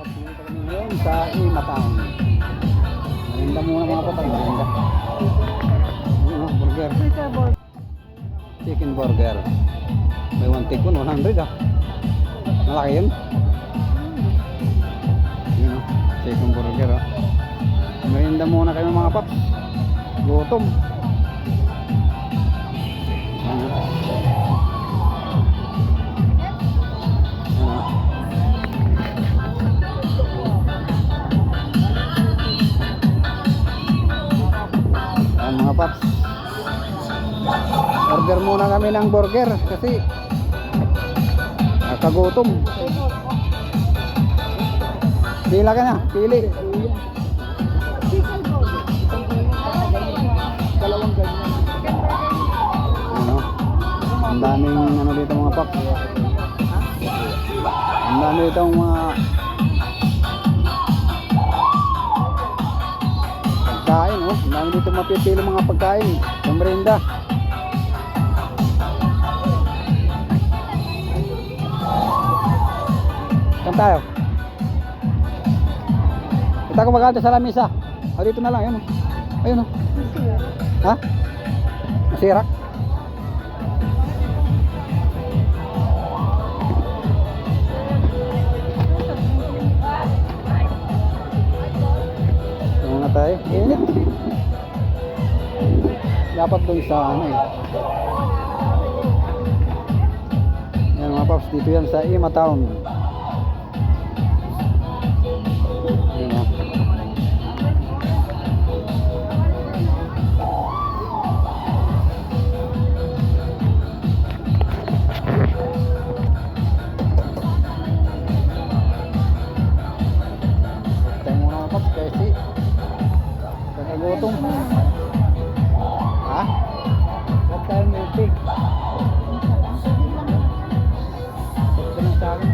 Dito kami ngayon sa Imatang. Merinda muna mga patay. Merinda. Burger. Chicken burger. May 1 take 100 ah. Malaki yun. Yun oh. Chicken burger oh. Merinda muna kayo mga paps. Gutom. Ano? Mga paps, order muna kami ng burger kasi nakagutom. Pila ka na, pili. Ano? Ang daming ano dito mga paps. Ang dami dito mga pagkain, oh. Ang dami dito mapipili mga pagkain sa merienda. Saan tayo? Kita ko magkanta sa lamisa. O dito na lang, ayun oh. Ayun oh. Ha? Masirak? Tayo. Init. Dapat doon sa ano eh. Yan mga paps, dito yan sa Imatown. Yan o. Tayo muna mga paps kasi gutom. Ha? Huwag tayong milkig. Ito lang sa akin.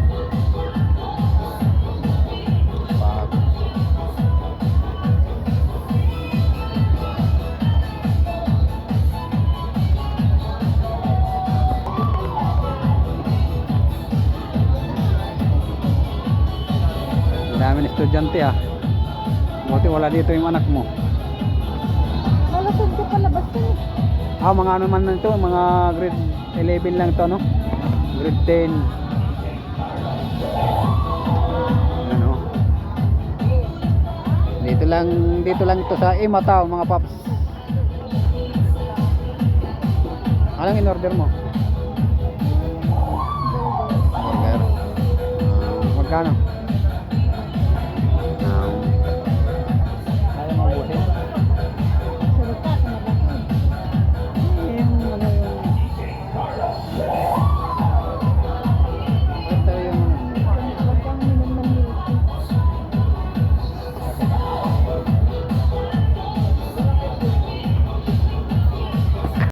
Ang daming estudyante ah. Buti wala dito yung anak mo. Malasod ka palabas ka eh. Mga ano man ito, mga grade 11 lang ito, no? Grade 10. Ano? Dito lang ito sa Imatown, mga paps. Anong in-order mo? Burger. Magkano?